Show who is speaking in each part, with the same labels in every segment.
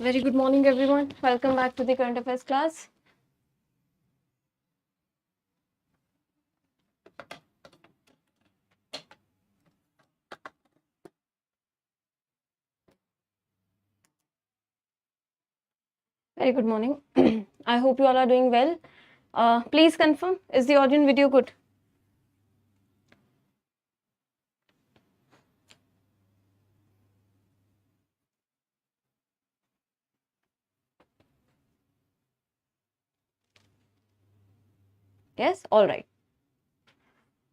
Speaker 1: Very good morning, everyone. Welcome back to the current affairs class. Very good morning. I hope you all are doing well. Please confirm, is the audio and video good? Yes? All right.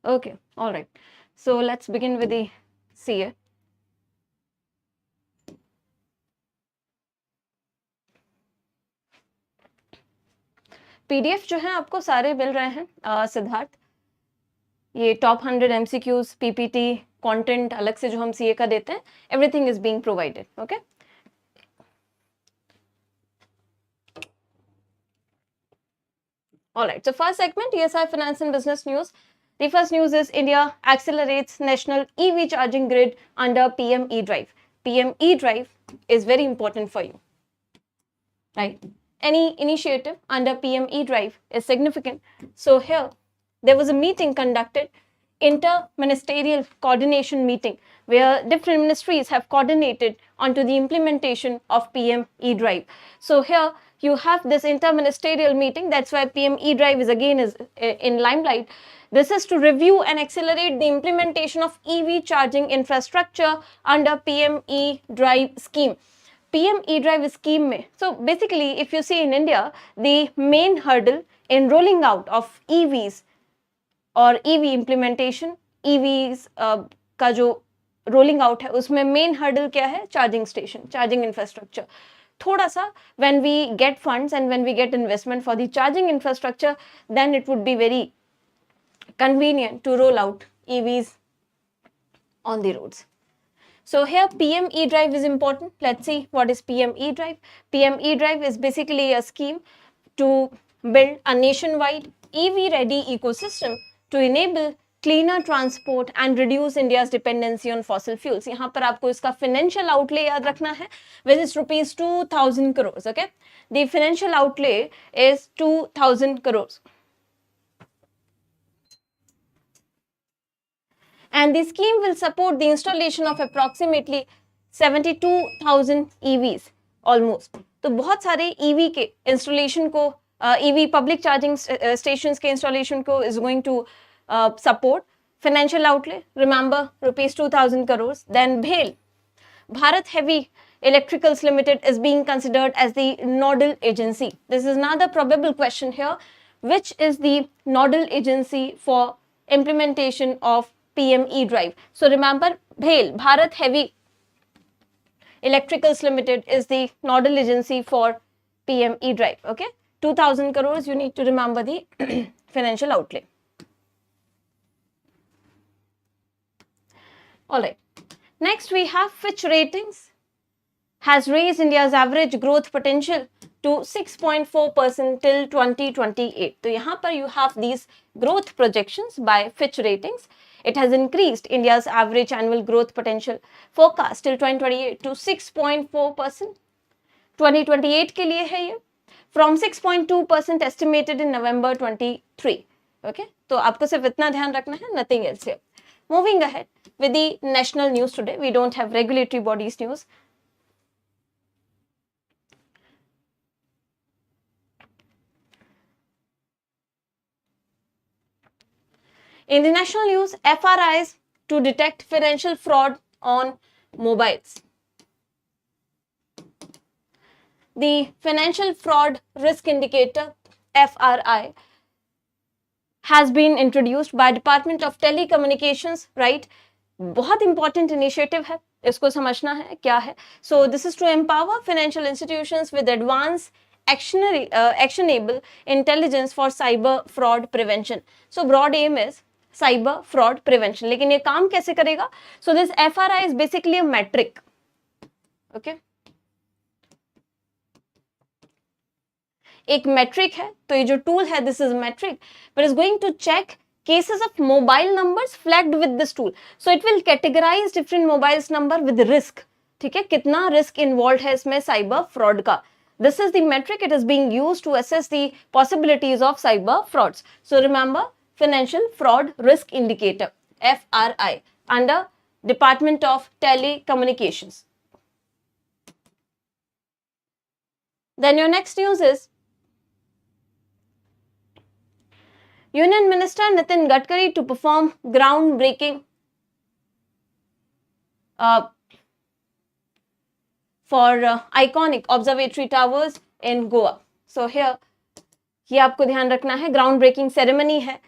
Speaker 1: Okay, all right. So let's begin with the CA. PDF जो है आपको सारे मिल रहे हैं सिद्धार्थ. ये top 100 MCQs, PPT, content अलग से जो हम CA का देते हैं, everything is being provided. Okay. All right. So first segment, ESI Finance and Business News. The first news is India accelerates national EV charging grid under PM eDrive. PM eDrive is very important for you, right? Any initiative under PM eDrive is significant. So here, there was a meeting conducted, inter-ministerial coordination meeting, where different ministries have coordinated onto the implementation of PM eDrive. So here, you have this inter-ministerial meeting. That's why PM eDrive is again in limelight. This is to review and accelerate the implementation of EV charging infrastructure under PM eDrive scheme. PM eDrive scheme mein. So basically, if you see in India, the main hurdle in rolling out of EVs और EV implementation, EVs का जो rolling out है, उसमें main hurdle क्या है? Charging station, charging infrastructure. थोड़ा सा when we get funds and when we get investment for the charging infrastructure, then it would be very convenient to roll out EVs on the roads. So here PM eDrive is important. Let's see what is PM eDrive. PM eDrive is basically a scheme to build a nationwide EV ready ecosystem to enable cleaner transport and reduce India's dependency on fossil fuels. यहाँ पर आपको इसका financial outlay याद रखना है, which is rupees 2,000 crores. Okay, the financial outlay is 2,000 crores. And the scheme will support the installation of approximately 72,000 EVs almost. तो बहुत सारे EV के installation को EV public charging stations के installation को is going to support. Financial outlay, remember, rupees 2,000 crores. Then BHEL, Bharat Heavy Electricals Limited, is being considered as the nodal agency. This is another probable question here. Which is the nodal agency for implementation of PM eDrive? So remember, BHEL, Bharat Heavy Electricals Limited, is the nodal agency for PM eDrive. Okay, 2,000 crores, you need to remember the financial outlay. All right, next we have Fitch Ratings has raised India's average growth potential to 6.4% till 2028. So यहाँ पर you have these growth projections by Fitch Ratings. It has increased India's average annual growth potential forecast till 2028 to 6.4%. 2028 के लिए है ये, from 6.2% estimated in November 23. Okay, तो आपको सिर्फ इतना ध्यान रखना है, nothing else here. Moving ahead with the national news today, we don't have regulatory bodies news. In the national news, FRIs to detect financial fraud on mobiles. The Financial Fraud Risk Indicator, FRI, has been introduced by Department of Telecommunications, right? बहुत important initiative है, इसको समझना है क्या है. So this is to empower financial institutions with advanced actionable intelligence for cyber fraud prevention. So broad aim is cyber fraud prevention. लेकिन ये काम कैसे करेगा? So this FRI is basically a metric. Okay, एक metric है, तो ये जो tool है, this is metric, but is going to check cases of mobile numbers flagged with this tool. So it will categorize different mobiles number with risk. ठीक है, कितना risk involve है इसमें साइबर फ्रॉड का. This is the metric it is being used to assess the possibilities of cyber frauds. So remember, Financial Fraud Risk Indicator, FRI, under Department of Telecommunications. Then your next news is Union Minister Nitin Gadkari to perform groundbreaking for iconic observatory towers in Goa. So here, ये आपको ध्यान रखना है, ground breaking ceremony है.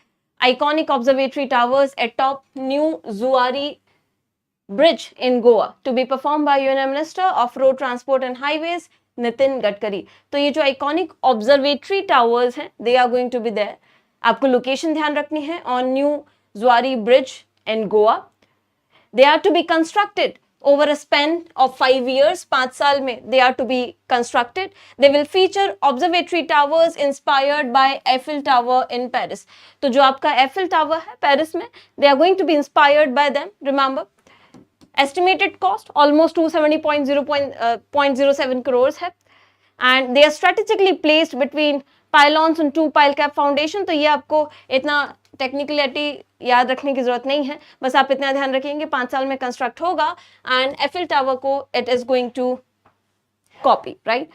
Speaker 1: Iconic observatory towers atop new Zuari Bridge in Goa to be performed by Union Minister of Road Transport and Highways Nitin Gadkari. तो ये जो iconic observatory towers हैं, they are going to be there. आपको location ध्यान रखनी है on new Zuari Bridge in Goa. They are to be constructed over a span of 5 years, 5 साल में they are to be constructed. They will feature observatory towers inspired by Eiffel Tower in Paris. तो जो आपका Eiffel Tower है Paris में, they are going to be inspired by them. Remember, estimated cost almost 270.07 crores है, and they are strategically placed between pylons and 2 pile cap foundation. तो ये आपको इतना टेक्निकलिटी याद रखने की जरूरत नहीं है, बस आप इतना ध्यान रखेंगे 5 साल में कंस्ट्रक्ट होगा एंड एफिल टावर को it is going to copy, right.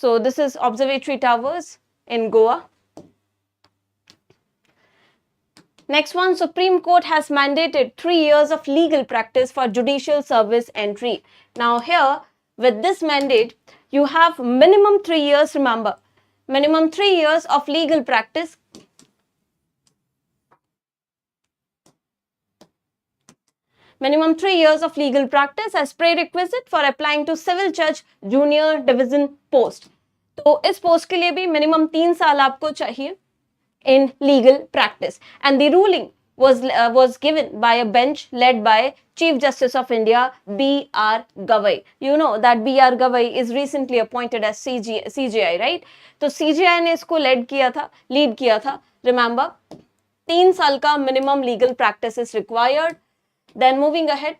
Speaker 1: So this is observatory towers in Goa. Next one, Supreme Court has mandated 3 years of legal practice for judicial service entry. Now here, with this mandate, you have minimum 3 years, remember, minimum 3 years of legal practice. Minimum 3 years of legal practice as prerequisite for applying to Civil Judge Junior Division post. तो इस post के लिए भी minimum 3 साल आपको चाहिए in legal practice. And the ruling was given by a bench led by Chief Justice of India, B.R. Gavai. You know that B.R. Gavai is recently appointed as CGI, right? तो CGI ने इसको lead किया था. Remember, 3 साल का minimum legal practice is required. Then moving ahead,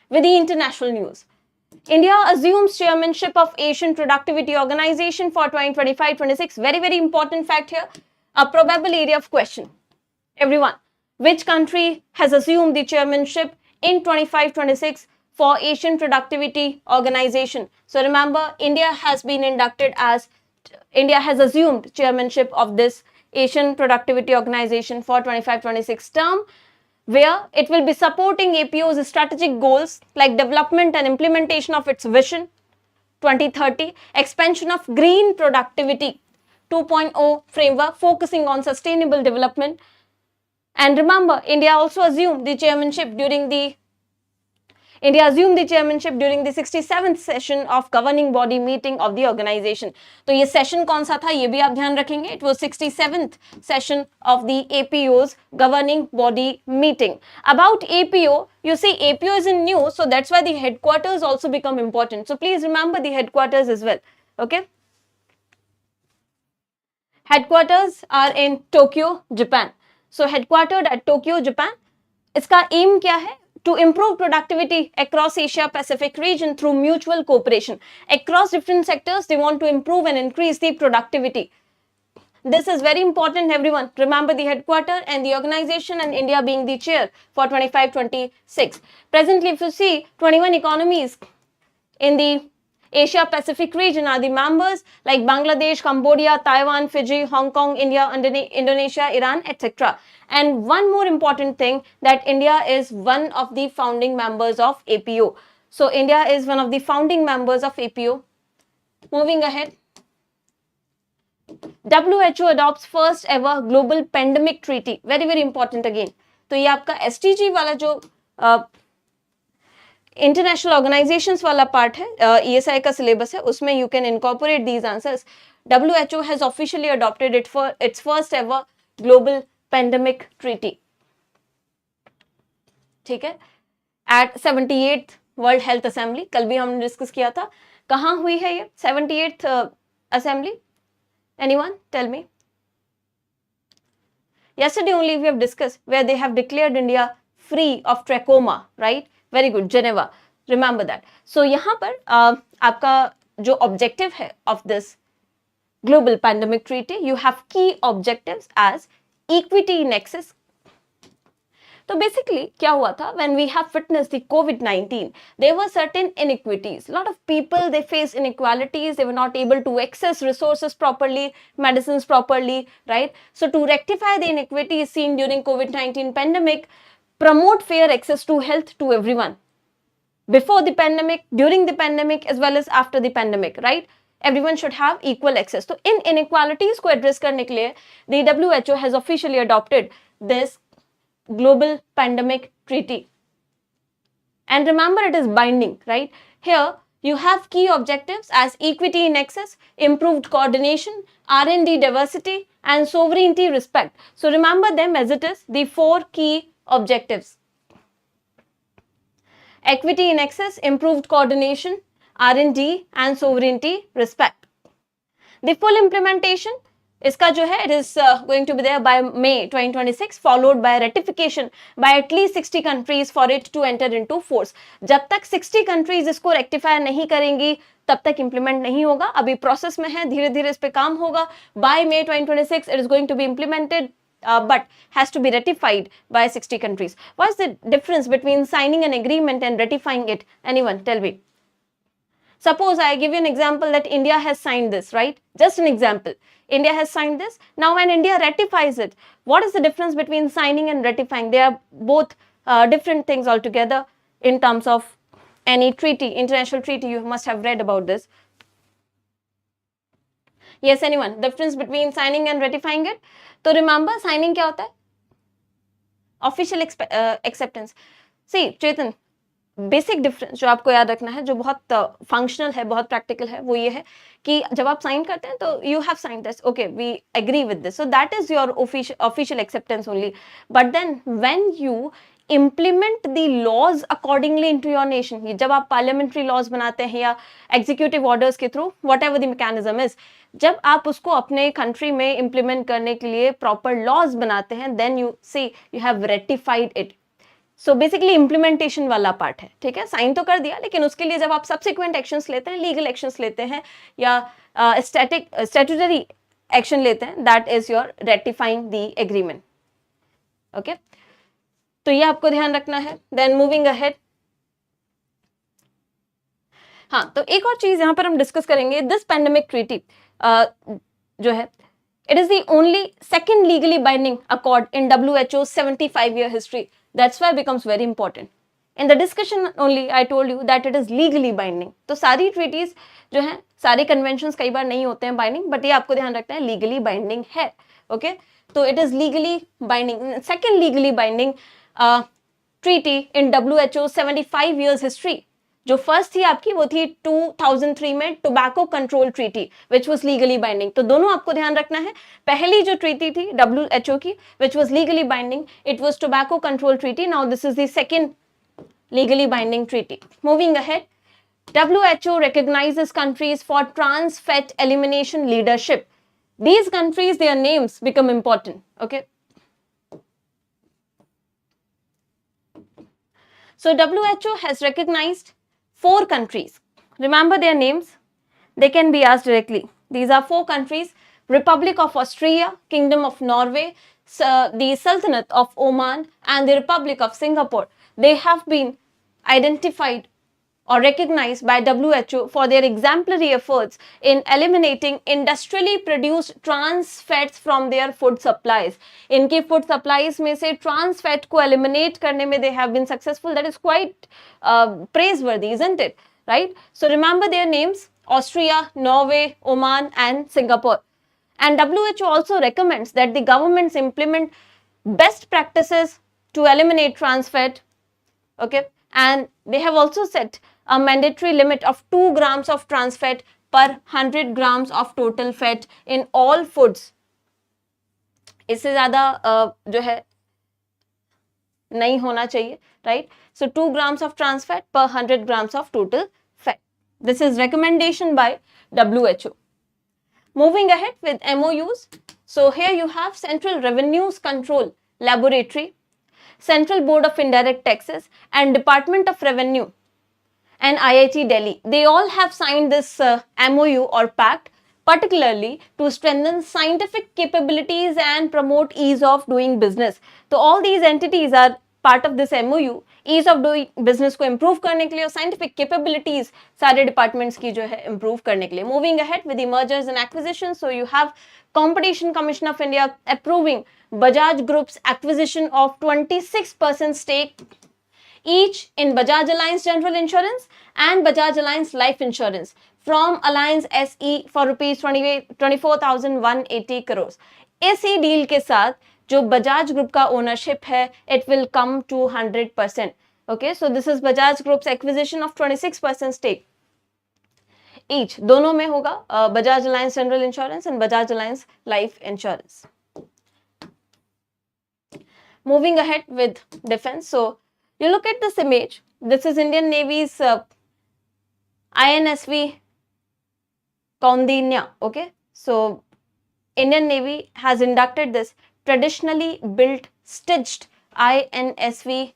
Speaker 1: with the international news, India assumes chairmanship of Asian Productivity Organization for 2025-26. Very, very important fact here, a probable area of question. Everyone, which country has assumed the chairmanship in 25-26 for Asian Productivity Organization? So remember, India has assumed chairmanship of this Asian Productivity Organization for 25-26 term, where it will be supporting APO's strategic goals like development and implementation of its vision 2030, expansion of green productivity 2.0 framework focusing on sustainable development. And remember, India assumed the chairmanship during the 67th session of governing body meeting of the organization. तो ये session कौन सा था, ये भी आप ध्यान रखेंगे. It was 67th session of the APO's governing body meeting. About APO, you see APO is in news, so that's why the headquarters also become important. So please remember the headquarters as well. Okay. Headquarters are in Tokyo, Japan. So headquartered at Tokyo, Japan. इसका aim क्या है? To improve productivity across Asia Pacific region through mutual cooperation. Across different sectors, they want to improve and increase the productivity. This is very important, everyone. Remember the headquarter and the organization, and India being the chair for 25-26. Presently, if you see, 21 economies in the Asia Pacific region are the members like Bangladesh, Cambodia, Taiwan, Fiji, Hong Kong, India, Indonesia, Iran, etc. And one more important thing, that India is one of the founding members of APO. So India is one of the founding members of APO. Moving ahead, WHO adopts first ever global pandemic treaty. Very, very important again. तो ये आपका SDG वाला जो international organisations वाला part है, ESI का syllabus है, उसमें you can incorporate these answers. WHO has officially adopted it for its first ever global pandemic treaty. ठीक है, at 78th world health assembly. कल भी हमने डिस्कस किया था. कहाँ हुई है ये 78th assembly? Anyone tell me? Yesterday only we have discussed where they have declared India free of trachoma, right? Very good, Geneva. Remember that. So यहाँ पर आपका जो objective है of this global pandemic treaty, you have key objectives as equity in access. So basically, क्या हुआ था? When we have witnessed the COVID-19, there were certain inequities. A lot of people, they faced inequalities. They were not able to access resources properly, medicines properly, right? So to rectify the inequities seen during COVID-19 pandemic, promote fair access to health to everyone. Before the pandemic, during the pandemic, as well as after the pandemic, right? Everyone should have equal access. So in inequalities को address करने के लिए, the WHO has officially adopted this global pandemic treaty. And remember, it is binding, right? Here, you have key objectives as equity in access, improved coordination, R&D diversity, and sovereignty respect. So remember them as it is, the 4 key objectives. Equity in access, improved coordination, R&D, and sovereignty respect. The full implementation, इसका जो है, it is going to be there by May 2026, followed by ratification by at least 60 countries for it to enter into force. जब तक 60 countries इसको rectify नहीं करेंगी, तब तक implement नहीं होगा. अभी process में है, धीरे धीरे इस पे काम होगा. By May 2026, it is going to be implemented, but has to be ratified by 60 countries. What is the difference between signing an agreement and ratifying it? Anyone, tell me. Suppose I give you an example that India has signed this, right? Just an example. India has signed this. Now when India ratifies it, what is the difference between signing and ratifying? They are both different things altogether in terms of any treaty, international treaty. You must have read about this. Yes, anyone? Difference between signing and ratifying it? So remember, signing क्या होता है? Official acceptance. See, Chetan, basic difference जो आपको याद रखना है, जो बहुत फंक्शनल है, बहुत प्रैक्टिकल है, वो ये है कि जब आप साइन करते हैं तो you have sign this, okay, we agree with this, so that is your official acceptance only. But then when you implement the laws accordingly into your nation, जब आप parliamentary laws बनाते हैं या executive orders के through, whatever the mechanism is, जब आप उसको अपने country में implement करने के लिए proper laws बनाते हैं, then you say you have ratified it. So basically implementation वाला part है, ठीक है? साइन तो कर दिया, लेकिन उसके लिए जब आप subsequent actions लेते हैं, legal actions लेते हैं या statutory action लेते हैं, that is your ratifying the agreement. Okay? तो ये आपको ध्यान रखना है. Then moving ahead. हाँ, तो एक और चीज यहाँ पर हम डिस्कस करेंगे. This pandemic treaty जो है, it is the only second legally binding accord in WHO's 75-year history. That's why it becomes very important. In the discussion only, I told you that it is legally binding. तो सारी treaties जो हैं, सारे conventions कई बार नहीं होते हैं binding, but ये आपको ध्यान रखना है, legally binding है. Okay? तो it is legally binding. Second legally binding treaty in WHO's 75 years history. जो फर्स्ट थी आपकी, वो थी 2003 में tobacco control treaty, which was legally binding. तो दोनों आपको ध्यान रखना है. पहली जो ट्रीटी थी WHO की, which was legally binding, it was tobacco control treaty. Now this is the second legally binding treaty. Moving ahead, WHO recognizes countries for trans fat elimination leadership. These countries, their names become important. Okay. So WHO has recognized 4 countries. Remember their names. They can be asked directly. These are 4 countries: Republic of Austria, Kingdom of Norway, the Sultanate of Oman, and the Republic of Singapore. They have been identified or recognized by WHO for their exemplary efforts in eliminating industrially produced trans fats from their food supplies. इनके food supplies में से trans fat को eliminate करने में they have been successful. That is quite praiseworthy, isn't it? Right? So remember their names: Austria, Norway, Oman, and Singapore. And WHO also recommends that the governments implement best practices to eliminate trans fat. Okay? And they have also set a mandatory limit of 2 grams of trans fat per 100 grams of total fat in all foods. इससे ज़्यादा जो है नहीं होना चाहिए, right? So 2 grams of trans fat per 100 grams of total fat. This is recommendation by WHO. Moving ahead with MOUs. So here you have Central Revenues Control Laboratory, Central Board of Indirect Taxes, and Department of Revenue and IIT Delhi. They all have signed this MOU or pact, particularly to strengthen scientific capabilities and promote ease of doing business. So all these entities are part of this MOU. Ease of doing business को improve करने के लिए और scientific capabilities सारे departments की जो है improve करने के लिए. Moving ahead with the mergers and acquisitions, so you have Competition Commission of India approving Bajaj Group's acquisition of 26% stake each in Bajaj Alliance General Insurance and Bajaj Alliance Life Insurance from Alliance SE for rupees 24,180 crores. इसी deal के साथ जो Bajaj group का ownership है, it will come to 100%. Okay, so this is Bajaj Group's acquisition of 26% stake each. दोनों में होगा Bajaj Alliance General Insurance and Bajaj Alliance Life Insurance. Moving ahead with defense, so you look at this image. This is Indian Navy's INSV Condia. Okay, so Indian Navy has inducted this traditionally built stitched INSV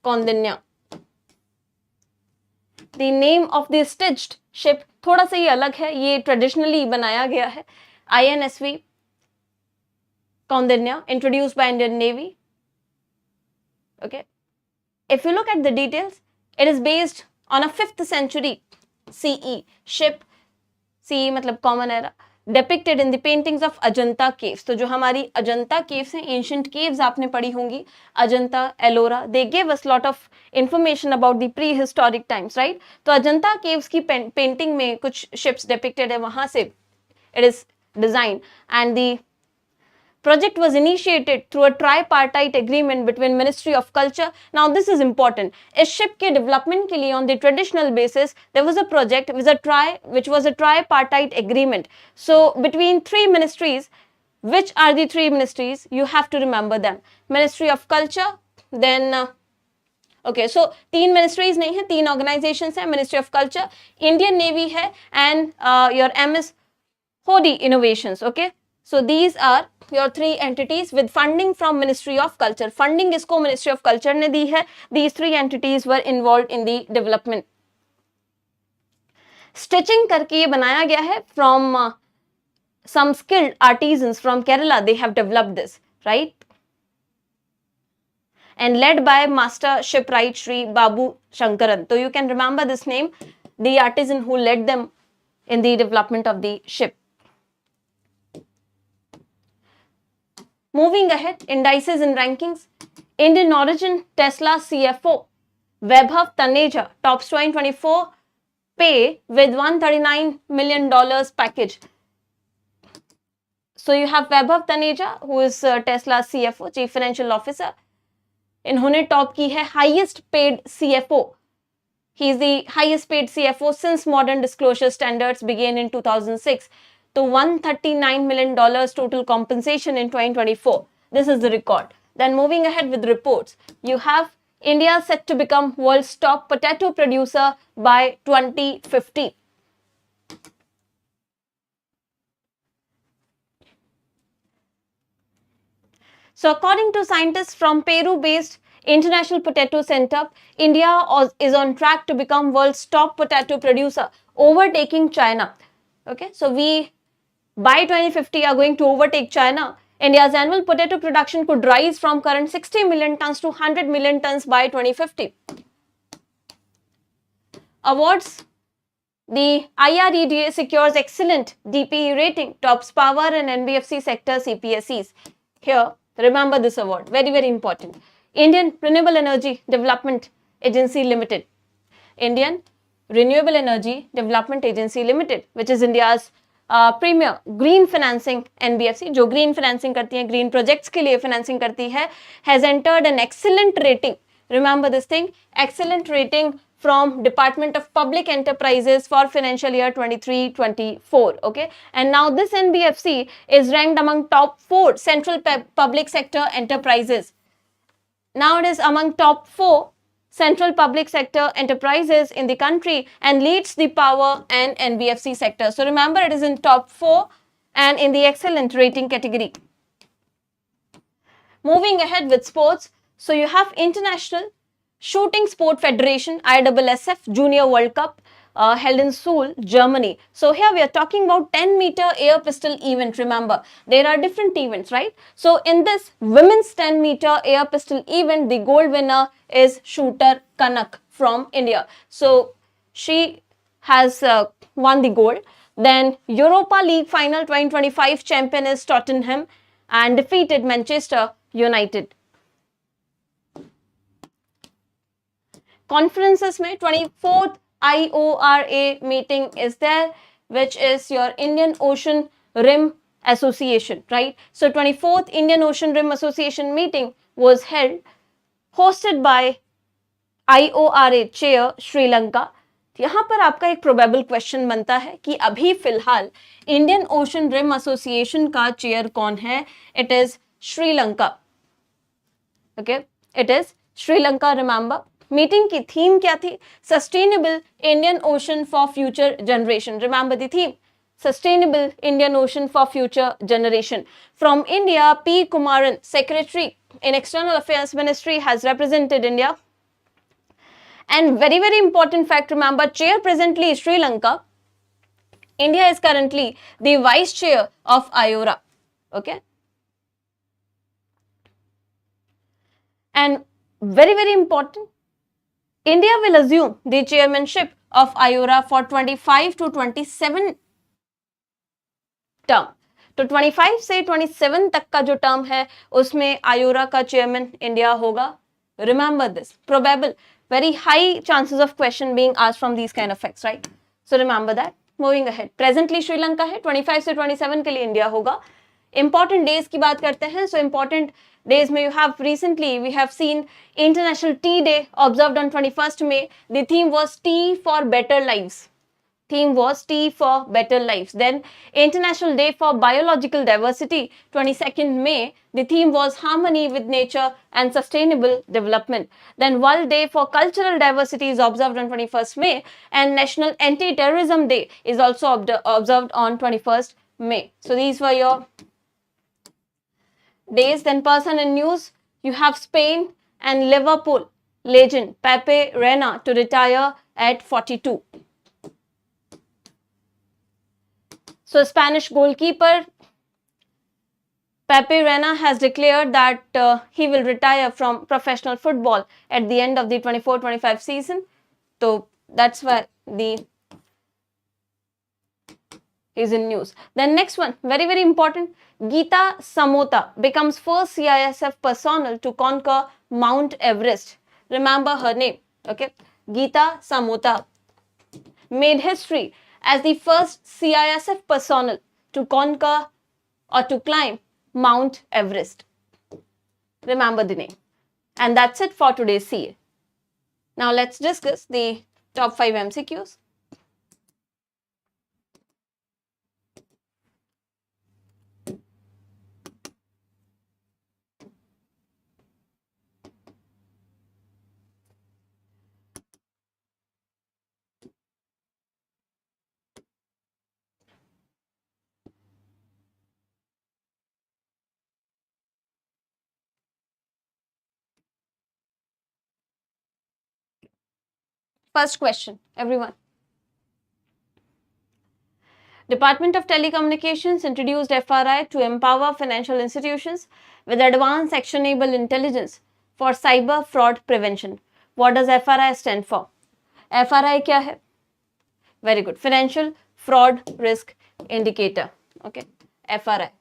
Speaker 1: Condia. The name of the stitched ship थोड़ा सा ही अलग है, ये traditionally बनाया गया है. INSV Condia introduced by Indian Navy. Okay. If you look at the details, it is based on a 5th century CE ship, CE मतलब common era, depicted in the paintings of Ajanta caves. तो जो हमारी Ajanta caves हैं, ancient caves आपने पढ़ी होंगी, Ajanta, Ellora, they gave us lot of information about the prehistoric times, right? तो Ajanta caves की painting में कुछ ships depicted है, वहाँ से it is designed, and the project was initiated through a tripartite agreement between Ministry of Culture. Now this is important. इस ship के development के लिए on the traditional basis there was a project which was a tripartite agreement. So between 3 ministries, which are the 3 ministries? You have to remember them. Ministry of Culture, then okay, so 3 ministries नहीं है, 3 organizations हैं. Ministry of Culture, Indian Navy है, and your MS Hodi Innovations. Okay, so these are your 3 entities with funding from Ministry of Culture. Funding इसको Ministry of Culture ने दी है. These 3 entities were involved in the development. Stitching करके ये बनाया गया है from some skilled artisans from Kerala. They have developed this, right? And led by Master Shipwright Sri Babu Shankaran. So you can remember this name, the artisan who led them in the development of the ship. Moving ahead, indices and rankings. Indian origin Tesla CFO Vaibhav Taneja tops 2024 pay with $139 million package. So you have Vaibhav Taneja, who is Tesla CFO, Chief Financial Officer. इन्होंने top की है highest paid CFO. He is the highest paid CFO since modern disclosure standards began in 2006. तो $139 million total compensation in 2024. This is the record. Then moving ahead with reports, you have India set to become world's top potato producer by 2050. So according to scientists from Peru-based International Potato Center, India is on track to become world's top potato producer, overtaking China. Okay, so we by 2050 are going to overtake China. India's annual potato production could rise from current 60 million tons to 100 million tons by 2050. Awards. The IRDAI secures excellent DPE rating, tops power and NBFC sector CPSEs. Here, remember this award, very, very important. Indian Renewable Energy Development Agency Limited. Indian Renewable Energy Development Agency Limited, which is India's premier green financing NBFC, जो green financing करती है, green projects के लिए financing करती है, has entered an excellent rating. Remember this thing, excellent rating from Department of Public Enterprises for financial year 23-24. Okay, and now this NBFC is ranked among top 4 central public sector enterprises. Now it is among top 4 central public sector enterprises in the country and leads the power and NBFC sector. So remember, it is in top 4 and in the excellent rating category. Moving ahead with sports, so you have International Shooting Sport Federation ISF Junior World Cup held in Seoul, Germany. So here we are talking about 10-meter air pistol event. Remember, there are different events, right? So in this women's 10-meter air pistol event, the gold winner is shooter Kanak from India. So she has won the gold. Then Europa League Final 2025 champion is Tottenham and defeated Manchester United. Conferences में 24th IORA meeting is there, which is your Indian Ocean Rim Association, right? So 24th Indian Ocean Rim Association meeting was held, hosted by IORA chair Sri Lanka. यहाँ पर आपका एक probable question बनता है कि अभी फिलहाल इंडियन ओशन रिम एसोसिएशन का चेयर कौन है? It is Sri Lanka. Okay, it is Sri Lanka. Remember, meeting की थीम क्या थी? Sustainable Indian ocean for future generation. Remember the theme, sustainable Indian ocean for future generation. From India, P. Kumaran, secretary in External Affairs Ministry, has represented India. And very, very important fact, remember, chair presently is Sri Lanka. India is currently the vice chair of IORA. Okay. And very, very important, India will assume the chairmanship of IORA for 25 to 27 term. तो 25 से 27 तक का जो term है उसमें आयोरा का chairman India होगा. Remember this. Probable, very high chances of question being asked from these kind of facts, right? So remember that. Moving ahead. Presently Sri Lanka है, 25 से 27 के लिए इंडिया होगा. Important days की बात करते हैं. So important days में you have recently we have seen International Tea Day observed on 21st May. The theme was Tea for Better Lives. Theme was Tea for Better Lives. Then International Day for Biological Diversity, 22nd May. The theme was Harmony with Nature and Sustainable Development. Then World Day for Cultural Diversity is observed on 21st May. And National Anti-Terrorism Day is also observed on 21st May. So these were your days. Then person in news, you have Spain and Liverpool legend Pepe Reina to retire at 42. So Spanish goalkeeper Pepe Reina has declared that he will retire from professional football at the end of the 24-25 season. So that's why is in news. Then next one, very, very important. Geeta Samota becomes first CISF personnel to conquer Mount Everest. Remember her name, okay? Geeta Samota made history as the first CISF personnel to conquer or to climb Mount Everest. Remember the name. And that's it for today's CA. Now let's discuss the top 5 MCQs. First question, everyone. Department of Telecommunications introduced FRI to empower financial institutions with advanced actionable intelligence for cyber fraud prevention. What does FRI stand for? FRI क्या है? Very good. Financial Fraud Risk Indicator. Okay. FRI.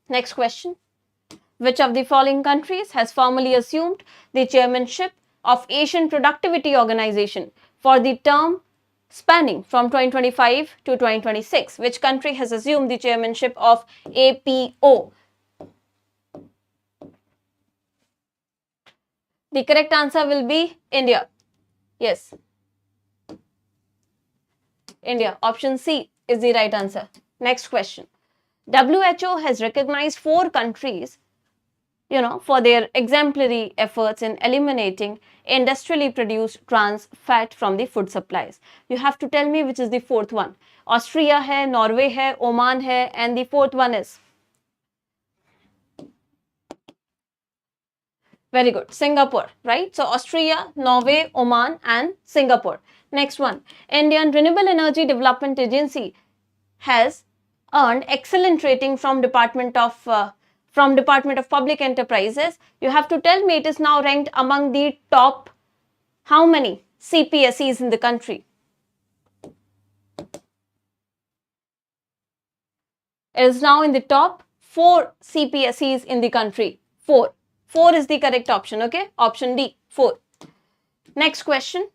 Speaker 1: Next question. Which of the following countries has formally assumed the chairmanship of Asian Productivity Organization for the term spanning from 2025 to 2026? Which country has assumed the chairmanship of APO? The correct answer will be India. Yes. India. Option C is the right answer. Next question. WHO has recognized 4 countries for their exemplary efforts in eliminating industrially produced trans fat from the food supplies. You have to tell me which is the fourth one. Austria hai, Norway hai, Oman hai, and the fourth one is? Very good. Singapore, right? So Austria, Norway, Oman, and Singapore. Next one. Indian Renewable Energy Development Agency has earned excellent rating from Department of Public Enterprises. You have to tell me it is now ranked among the top how many CPSEs in the country? It is now in the top 4 CPSEs in the country. 4. 4 is the correct option, okay? Option D, 4. Next question.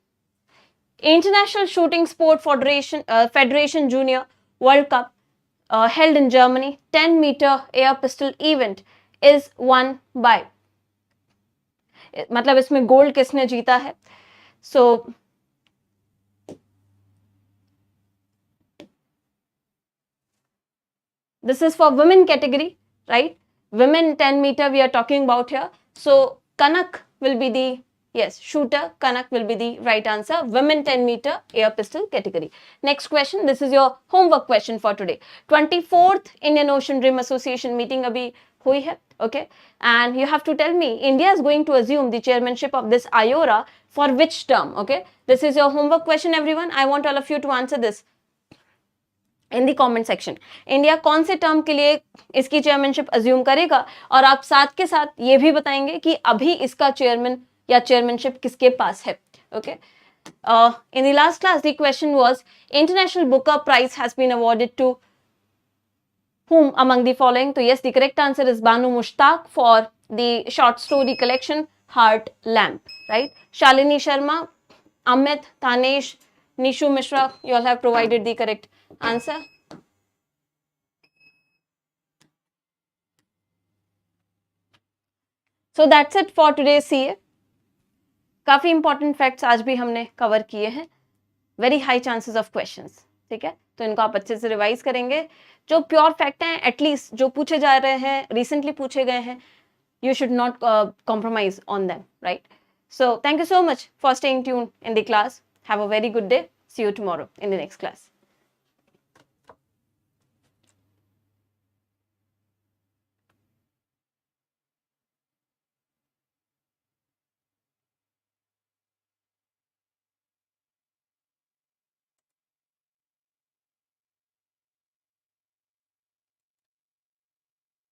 Speaker 1: International Shooting Sport Federation Junior World Cup held in Germany, 10-meter air pistol event is won by. मतलब इसमें gold किसने जीता है? So this is for women category, right? Women 10 meter we are talking about here. So Kanak will be the, yes, shooter, Kanak will be the right answer. Women 10 meter air pistol category. Next question, this is your homework question for today. 24th Indian Ocean Rim Association meeting abhi hui hai, okay? And you have to tell me, India is going to assume the chairmanship of this IORA for which term, okay? This is your homework question, everyone. I want all of you to answer this in the comment section. India कौन से term के लिए इसकी chairmanship assume करेगा, और आप साथ के साथ ये भी बताएंगे कि अभी इसका चेयरमैन या चेयरमैनशिप किसके पास है. Okay, in the last class the question was international Booker prize has been awarded to whom among the following? तो yes, the correct answer is Banu Mushtaq for the short story collection Heart Lamp, right? Shalini Sharma, Amit, Tanesh, Nishu Mishra, you all have provided the correct answer. So that's it for today's CA. काफी important facts आज भी हमने cover किए हैं. Very high chances of questions, ठीक है? तो इनको आप अच्छे से रिवाइज करेंगे. जो प्योर फैक्ट हैं, एटलीस्ट जो पूछे जा रहे हैं, रिसेंटली पूछे गए हैं, you should not compromise on them, right? So thank you so much for staying tuned in the class. Have a very good day. See you tomorrow in the next class.